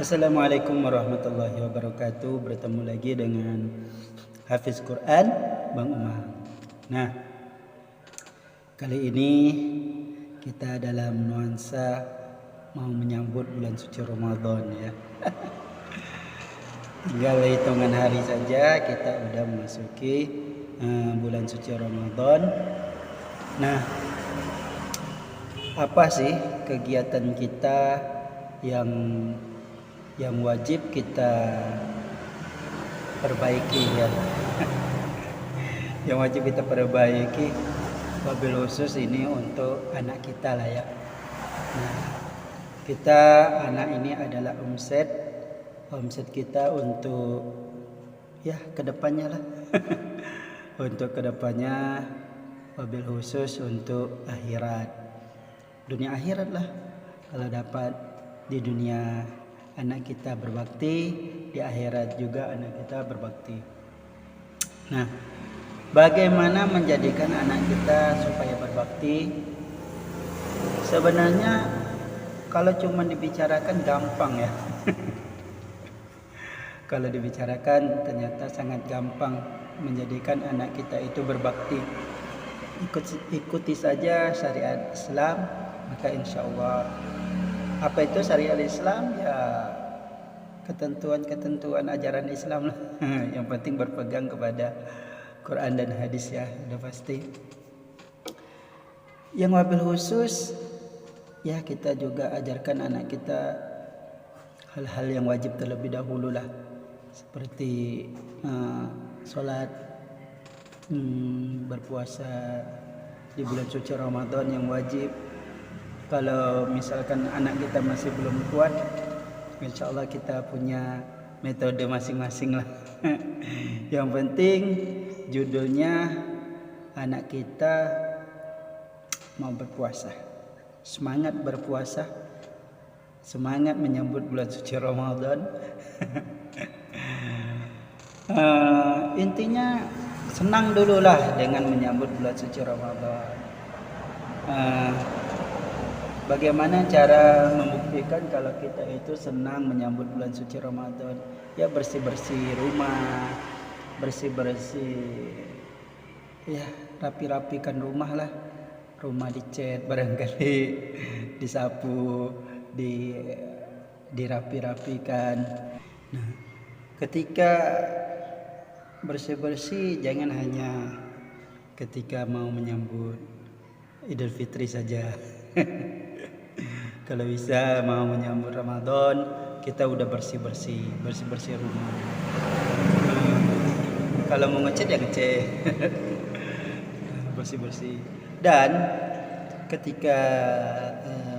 Assalamualaikum warahmatullahi wabarakatuh. Bertemu lagi dengan Hafiz Quran Bang Umar. Nah, kali ini kita dalam nuansa mau menyambut bulan suci Ramadan ya. Tinggal hitungan hari saja kita udah memasuki bulan suci Ramadan. Nah, apa sih kegiatan kita yang wajib kita perbaiki ya? Yang wajib kita perbaiki wabil khusus ini untuk anak kita lah ya. Nah, kita anak ini adalah omset kita untuk ya kedepannya lah. Untuk kedepannya wabil khusus untuk akhirat, dunia akhirat lah. Kalau dapat di dunia anak kita berbakti, di akhirat juga anak kita berbakti. Nah, bagaimana menjadikan anak kita supaya berbakti? Sebenarnya kalau cuma dibicarakan gampang ya. Kalau dibicarakan ternyata sangat gampang menjadikan anak kita itu berbakti. Ikuti saja syariat Islam, maka insya Allah. Apa itu syariat Islam? Ya ketentuan ajaran Islam lah. Yang penting berpegang kepada Quran dan hadis ya, udah pasti. Yang wabil khusus ya kita juga ajarkan anak kita hal-hal yang wajib terlebih dahulu lah, seperti sholat, berpuasa di bulan suci Ramadan yang wajib. Kalau misalkan anak kita masih belum kuat, insya Allah kita punya metode masing-masing lah. Yang penting judulnya anak kita mau berpuasa, semangat berpuasa, semangat menyambut bulan suci Ramadan. Intinya senang dululah dengan menyambut bulan suci Ramadan. Bagaimana cara membuktikan kalau kita itu senang menyambut bulan suci Ramadan? Ya bersih-bersih rumah, ya rapi-rapikan rumah lah. Rumah dicat barangkali, disapu, dirapi-rapikan. Nah, ketika bersih-bersih jangan hanya ketika mau menyambut Idul Fitri saja. Kalau bisa mau menyambut Ramadan, kita udah bersih-bersih rumah. Kalau mau ngecat ya ngecat. Bersih-bersih. Dan ketika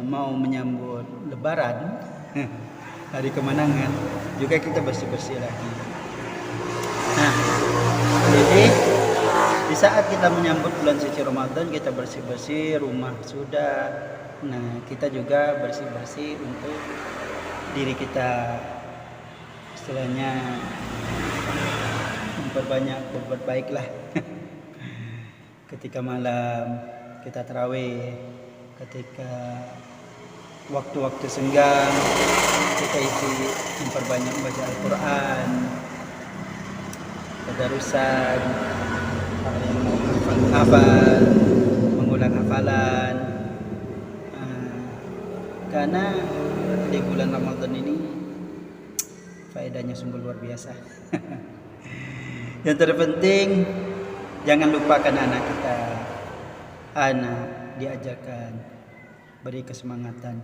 mau menyambut Lebaran, hari kemenangan, juga kita bersih-bersih lagi. Nah, jadi di saat kita menyambut bulan suci Ramadan, kita bersih-bersih rumah sudah. Nah, kita juga bersih-bersih untuk diri kita, istilahnya memperbanyak berbuat baik lah. Ketika malam kita tarawih, ketika waktu-waktu senggang kita isi memperbanyak membaca Al-Quran, tadarusan, hafal, mengulang hafalan. Karena di bulan Ramadan ini faedahnya sungguh luar biasa. Yang terpenting jangan lupakan anak kita. Anak diajarkan, beri kesemangatan.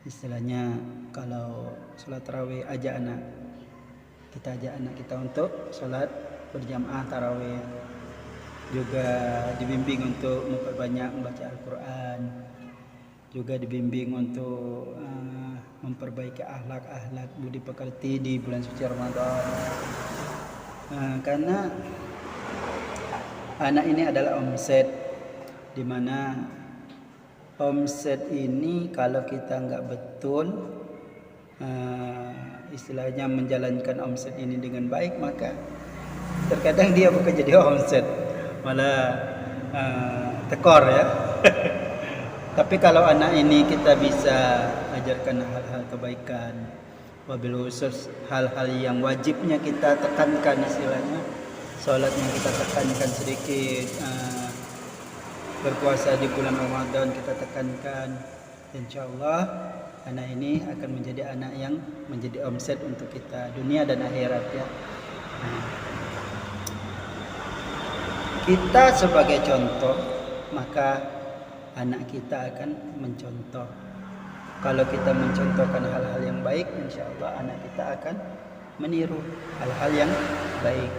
Istilahnya kalau sholat tarawih kita ajak anak kita untuk sholat berjamaah tarawih. Juga dibimbing untuk memperbanyak membaca Al-Quran. Juga dibimbing untuk memperbaiki akhlak budi pekerti di bulan suci Ramadan. Karena anak ini adalah omset, di mana omset ini kalau kita nggak betul istilahnya menjalankan omset ini dengan baik, maka terkadang dia bukan jadi omset, malah tekor ya. Tapi kalau anak ini kita bisa ajarkan hal-hal kebaikan, wabil khusus hal-hal yang wajibnya kita tekankan, istilahnya sholatnya kita tekankan sedikit, berpuasa di bulan Ramadan kita tekankan. Insya Allah anak ini akan menjadi anak yang menjadi omset untuk kita dunia dan akhirat ya. Kita sebagai contoh, maka anak kita akan mencontoh. Kalau kita mencontohkan hal-hal yang baik, insya Allah anak kita akan meniru hal-hal yang baik.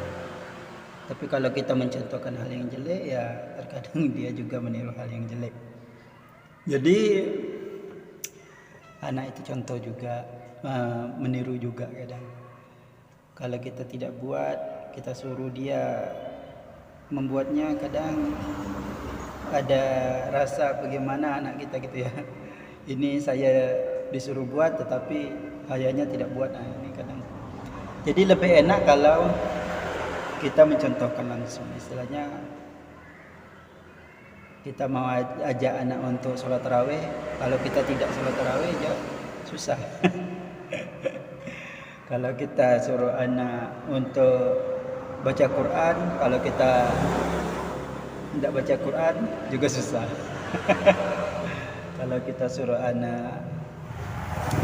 Tapi kalau kita mencontohkan hal yang jelek, ya terkadang dia juga meniru hal yang jelek. Jadi anak itu contoh juga, meniru juga kadang. Kalau kita tidak buat, kita suruh dia membuatnya, kadang ada rasa bagaimana anak kita gitu ya. Ini saya disuruh buat tetapi ayahnya tidak buat. Nah, ini kadang. Jadi lebih enak kalau kita mencontohkan langsung. Istilahnya kita mau ajak anak untuk sholat tarawih, kalau kita tidak sholat tarawih ya susah. Kalau kita suruh anak untuk baca Quran, kalau kita tidak baca Quran juga susah. Kalau kita suruh anak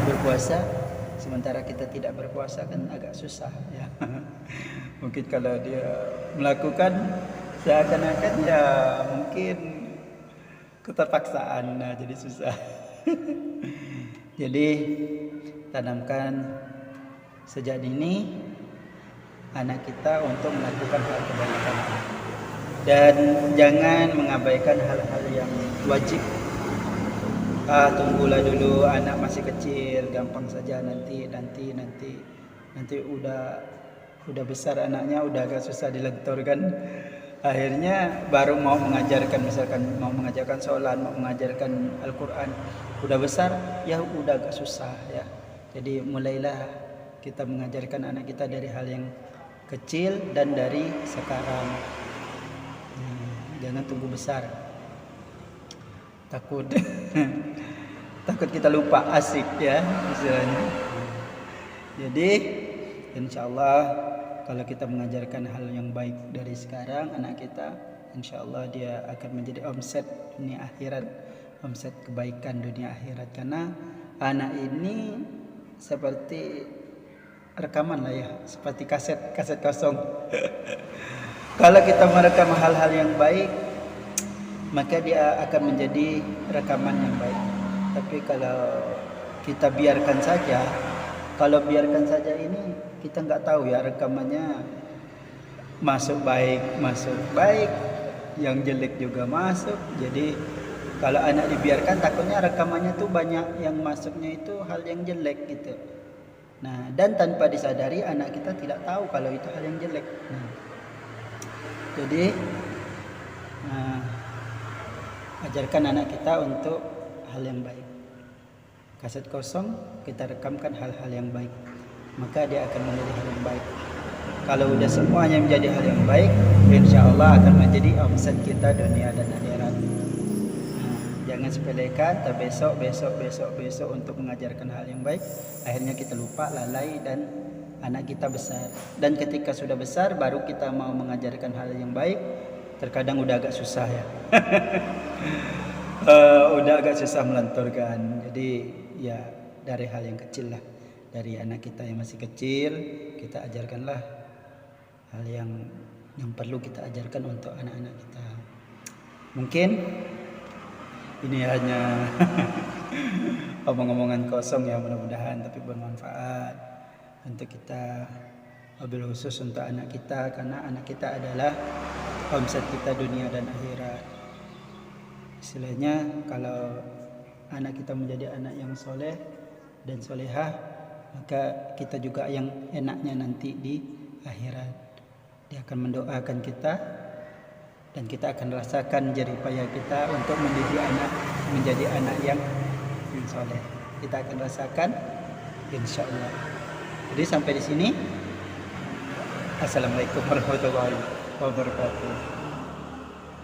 berpuasa sementara kita tidak berpuasa kan agak susah ya. Mungkin kalau dia melakukan seakan-akan ya mungkin keterpaksaan, nah jadi susah. Jadi tanamkan sejak dini anak kita untuk melakukan hal kebaikan dan jangan mengabaikan hal-hal yang wajib. Tunggulah dulu anak masih kecil, gampang saja nanti udah besar anaknya udah agak susah dilenturkan. Akhirnya baru mau mengajarkan, misalkan mau mengajarkan sholat, mau mengajarkan Al-Quran, udah besar ya udah agak susah ya. Jadi mulailah kita mengajarkan anak kita dari hal yang kecil dan dari sekarang. Jangan tunggu besar, takut kita lupa asik ya istilahnya. Jadi insya Allah kalau kita mengajarkan hal yang baik dari sekarang, anak kita insya Allah dia akan menjadi omset dunia akhirat, omset kebaikan dunia akhirat. Karena anak ini seperti rekaman lah ya, seperti kaset kosong. Kalau kita merekam hal-hal yang baik, maka dia akan menjadi rekaman yang baik. Tapi kalau kita biarkan saja, ini kita nggak tahu ya rekamannya masuk baik, yang jelek juga masuk. Jadi kalau anak dibiarkan takutnya rekamannya tuh banyak yang masuknya itu hal yang jelek gitu. Nah, dan tanpa disadari anak kita tidak tahu kalau itu hal yang jelek. Jadi ajarkan anak kita untuk hal yang baik. Kaset kosong kita rekamkan hal-hal yang baik, maka dia akan menjadi hal yang baik. Kalau udah semuanya menjadi hal yang baik, insya Allah akan menjadi omset kita dunia dan akhirat. Jangan sepelekan, besok untuk mengajarkan hal yang baik. Akhirnya kita lupa, lalai, dan anak kita besar. Dan ketika sudah besar, baru kita mau mengajarkan hal yang baik. Terkadang udah agak susah ya. Udah agak susah melenturkan. Jadi ya dari hal yang kecil lah. Dari anak kita yang masih kecil, kita ajarkanlah hal yang perlu kita ajarkan untuk anak-anak kita. Mungkin ini hanya omong-omongan kosong ya, mudah-mudahan tapi bermanfaat untuk kita, wabil khusus untuk anak kita, karena anak kita adalah omset kita dunia dan akhirat. Istilahnya kalau anak kita menjadi anak yang soleh dan solehah, maka kita juga yang enaknya nanti di akhirat. Dia akan mendoakan kita dan kita akan rasakan jerih payah kita untuk mendidik anak menjadi anak yang soleh. Kita akan rasakan insya Allah. Jadi sampai di sini. Assalamualaikum warahmatullahi wabarakatuh.